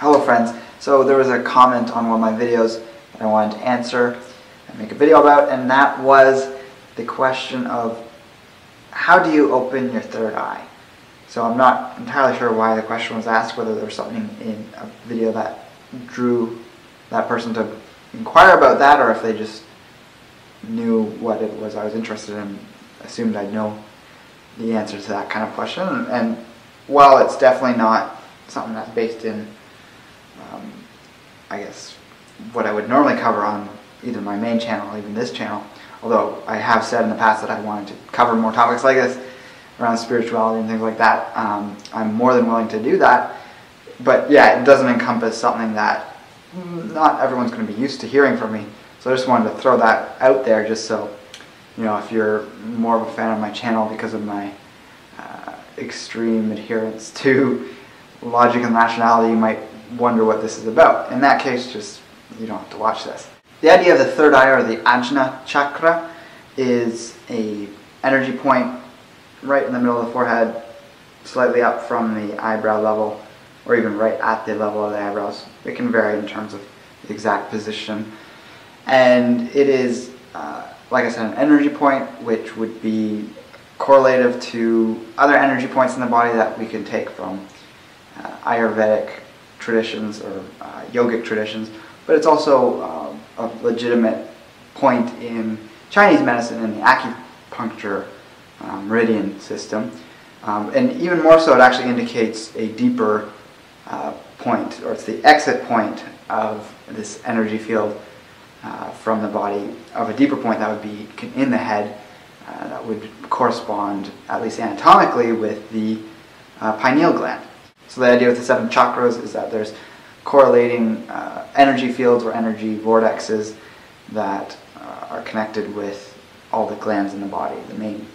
Hello friends, so there was a comment on one of my videos that I wanted to answer and make a video about, and that was the question of how do you open your third eye? So I'm not entirely sure why the question was asked, whether there was something in a video that drew that person to inquire about that, or if they just knew what it was I was interested in, assumed I'd know the answer to that kind of question. And while it's definitely not something that's based in I guess what I would normally cover on either my main channel or even this channel, although I have said in the past that I wanted to cover more topics like this around spirituality and things like that, I'm more than willing to do that. But yeah, it doesn't encompass something that not everyone's going to be used to hearing from me. So I just wanted to throw that out there, just so, you know, if you're more of a fan of my channel because of my extreme adherence to logic and rationality, you might wonder what this is about. In that case, just, you don't have to watch this. The idea of the third eye, or the Ajna Chakra, is a energy point right in the middle of the forehead, slightly up from the eyebrow level, or even right at the level of the eyebrows. It can vary in terms of the exact position. And it is, like I said, an energy point which would be correlative to other energy points in the body that we can take from Ayurvedic traditions or yogic traditions, but it's also a legitimate point in Chinese medicine in the acupuncture meridian system. And even more so, it actually indicates a deeper point, or it's the exit point of this energy field from the body, of a deeper point that would be in the head, that would correspond, at least anatomically, with the pineal gland. So the idea with the 7 chakras is that there's correlating energy fields or energy vortexes that are connected with all the glands in the body, the main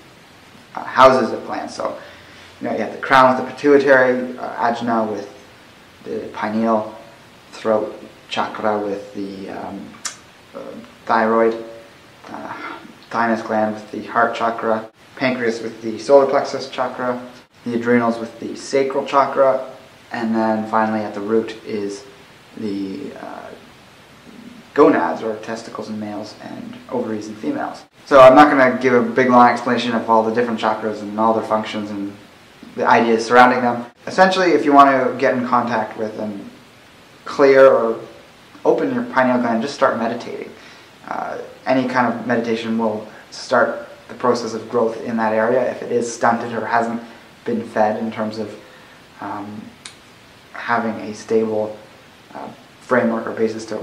houses of glands. So, you know, you have the crown with the pituitary, ajna with the pineal, throat chakra with the thyroid, thymus gland with the heart chakra, pancreas with the solar plexus chakra, the adrenals with the sacral chakra, and then finally at the root is the gonads, or testicles in males and ovaries in females. So I'm not going to give a big long explanation of all the different chakras and all their functions and the ideas surrounding them. Essentially, if you want to get in contact with and clear or open your pineal gland, just start meditating. Any kind of meditation will start the process of growth in that area if it is stunted or hasn't been fed in terms of having a stable framework or basis to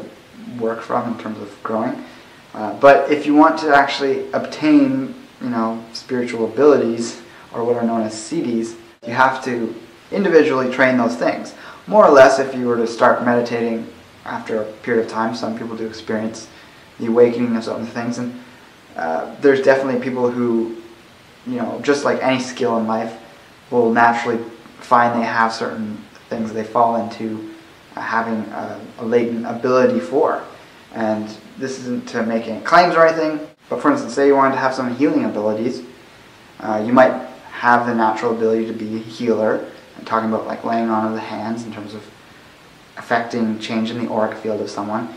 work from in terms of growing. But if you want to actually obtain, you know, spiritual abilities, or what are known as siddhis, you have to individually train those things. More or less, if you were to start meditating after a period of time, some people do experience the awakening of certain things, and there's definitely people who, you know, just like any skill in life, will naturally find they have certain things they fall into having a latent ability for. And this isn't to make any claims or anything, but for instance, say you wanted to have some healing abilities, you might have the natural ability to be a healer. I'm talking about like laying on of the hands in terms of affecting change in the auric field of someone.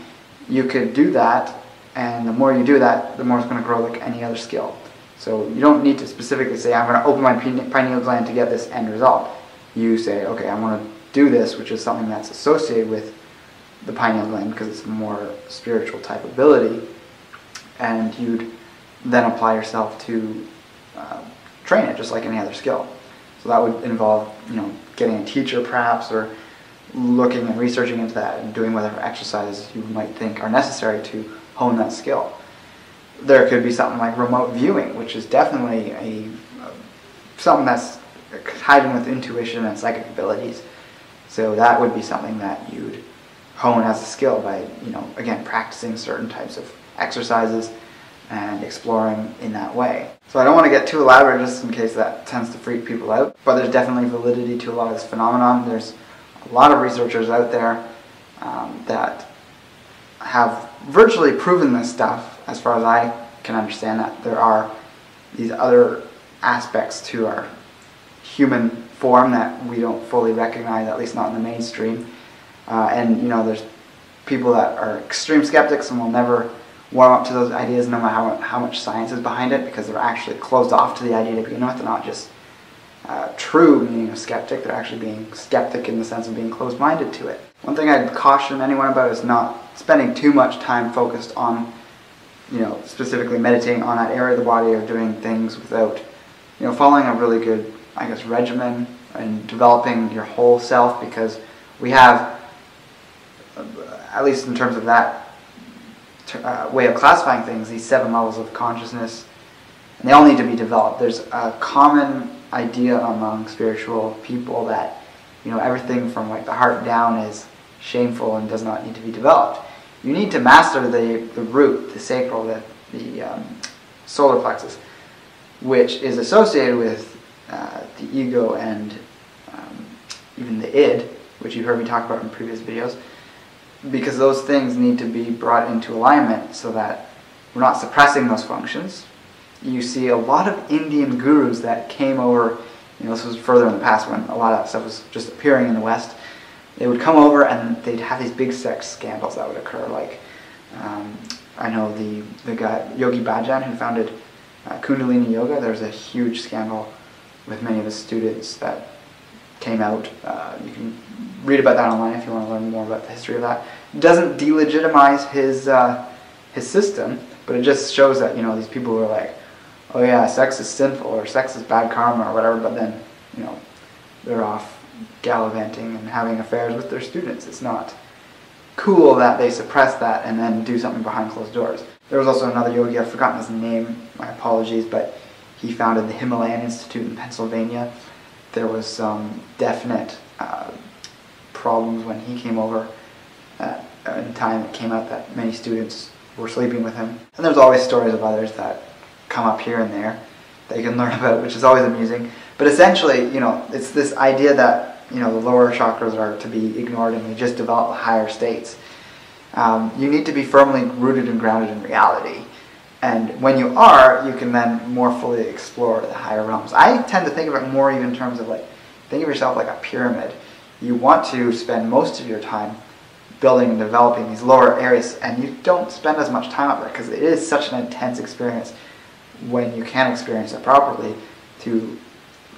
You could do that, and the more you do that, the more it's going to grow like any other skill. So you don't need to specifically say, I'm going to open my pineal gland to get this end result. You say, okay, I want to do this, which is something that's associated with the pineal gland because it's a more spiritual type ability, and you'd then apply yourself to train it just like any other skill. So that would involve, you know, getting a teacher perhaps, or looking and researching into that and doing whatever exercises you might think are necessary to hone that skill. There could be something like remote viewing, which is definitely something that's tied in with intuition and psychic abilities. So that would be something that you'd hone as a skill by, you know, again, practicing certain types of exercises and exploring in that way. So I don't want to get too elaborate just in case that tends to freak people out, but there's definitely validity to a lot of this phenomenon. There's a lot of researchers out there that have virtually proven this stuff, as far as I can understand, that there are these other aspects to our human form that we don't fully recognize, at least not in the mainstream, And there's people that are extreme skeptics and will never warm up to those ideas no matter how much science is behind it, because they're actually closed off to the idea to begin with. They're not just true meaning of skeptic, they're actually being skeptic in the sense of being closed-minded to it. One thing I'd caution anyone about is not spending too much time focused on, specifically meditating on that area of the body or doing things without, following a really good, regimen and developing your whole self, because we have, at least in terms of that way of classifying things, these 7 levels of consciousness, and they all need to be developed. There's a common idea among spiritual people that, everything from the heart down is shameful and does not need to be developed. You need to master the root, the sacral, the solar plexus, which is associated with the ego and even the id, which you've heard me talk about in previous videos, because those things need to be brought into alignment so that we're not suppressing those functions. You see a lot of Indian gurus that came over, this was further in the past when a lot of that stuff was just appearing in the West. They would come over and they'd have these big sex scandals that would occur. I know the guy, Yogi Bhajan, who founded Kundalini Yoga, there was a huge scandal with many of his students that came out. You can read about that online if you want to learn more about the history of that. It doesn't delegitimize his system, but it just shows that, these people who are like, oh yeah, sex is sinful or sex is bad karma or whatever, but then, they're off gallivanting and having affairs with their students. It's not cool that they suppress that and then do something behind closed doors. There was also another yogi, I've forgotten his name, my apologies, but he founded the Himalayan Institute in Pennsylvania. There was some definite problems when he came over in time. It came out that many students were sleeping with him. And there's always stories of others that come up here and there that you can learn about, which is always amusing. But essentially, it's this idea that, the lower chakras are to be ignored and we just develop higher states. You need to be firmly rooted and grounded in reality. And when you are, you can then more fully explore the higher realms. I tend to think of it more even in terms of think of yourself like a pyramid. You want to spend most of your time building and developing these lower areas, and you don't spend as much time up there because it is such an intense experience when you can experience it properly to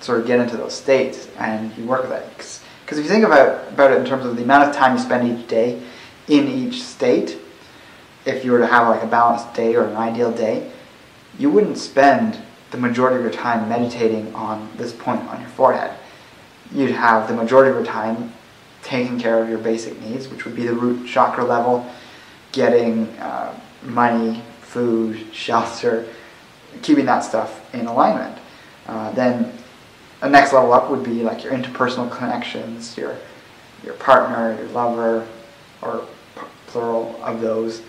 sort of get into those states, and you work with that. Because if you think about it in terms of the amount of time you spend each day in each state, if you were to have a balanced day or an ideal day, you wouldn't spend the majority of your time meditating on this point on your forehead. You'd have the majority of your time taking care of your basic needs, which would be the root chakra level, getting money, food, shelter, keeping that stuff in alignment. Then a next level up would be your interpersonal connections, your partner, your lover, or plural of those,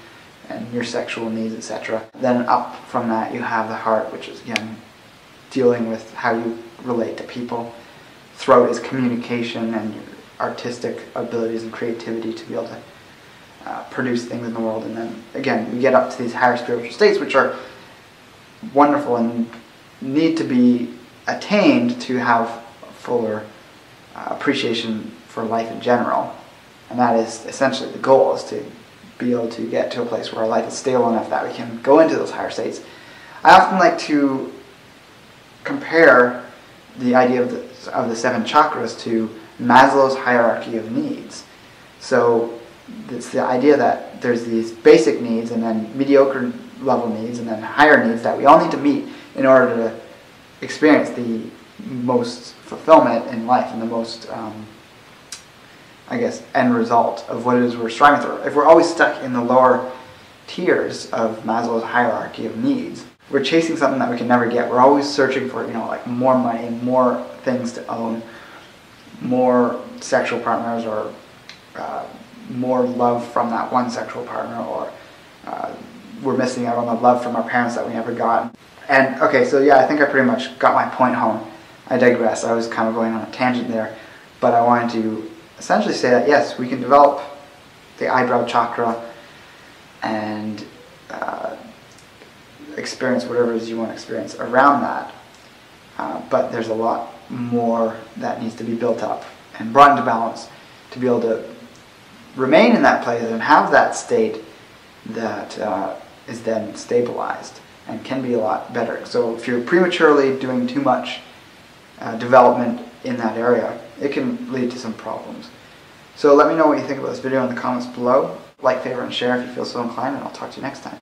and your sexual needs, etc. Then up from that you have the heart, which is again dealing with how you relate to people. Throat is communication and your artistic abilities and creativity to be able to produce things in the world. And then again we get up to these higher spiritual states, which are wonderful and need to be attained to have fuller appreciation for life in general. And that is essentially the goal, is to be able to get to a place where our life is stable enough that we can go into those higher states. I often like to compare the idea of the 7 chakras to Maslow's hierarchy of needs. So it's the idea that there's these basic needs and then mediocre level needs and then higher needs that we all need to meet in order to experience the most fulfillment in life and the most, end result of what it is we're striving for. If we're always stuck in the lower tiers of Maslow's hierarchy of needs, we're chasing something that we can never get. We're always searching for, more money, more things to own, more sexual partners, or more love from that one sexual partner, or we're missing out on the love from our parents that we never got. And okay, so yeah, I think I pretty much got my point home. I digress. I was kind of going on a tangent there, but I wanted to essentially say that yes, we can develop the eyebrow chakra and experience whatever it is you want to experience around that. But there's a lot more that needs to be built up and brought into balance to be able to remain in that place and have that state that is then stabilized and can be a lot better. So if you're prematurely doing too much development in that area, it can lead to some problems. So let me know what you think about this video in the comments below. Like, favorite, and share if you feel so inclined, and I'll talk to you next time.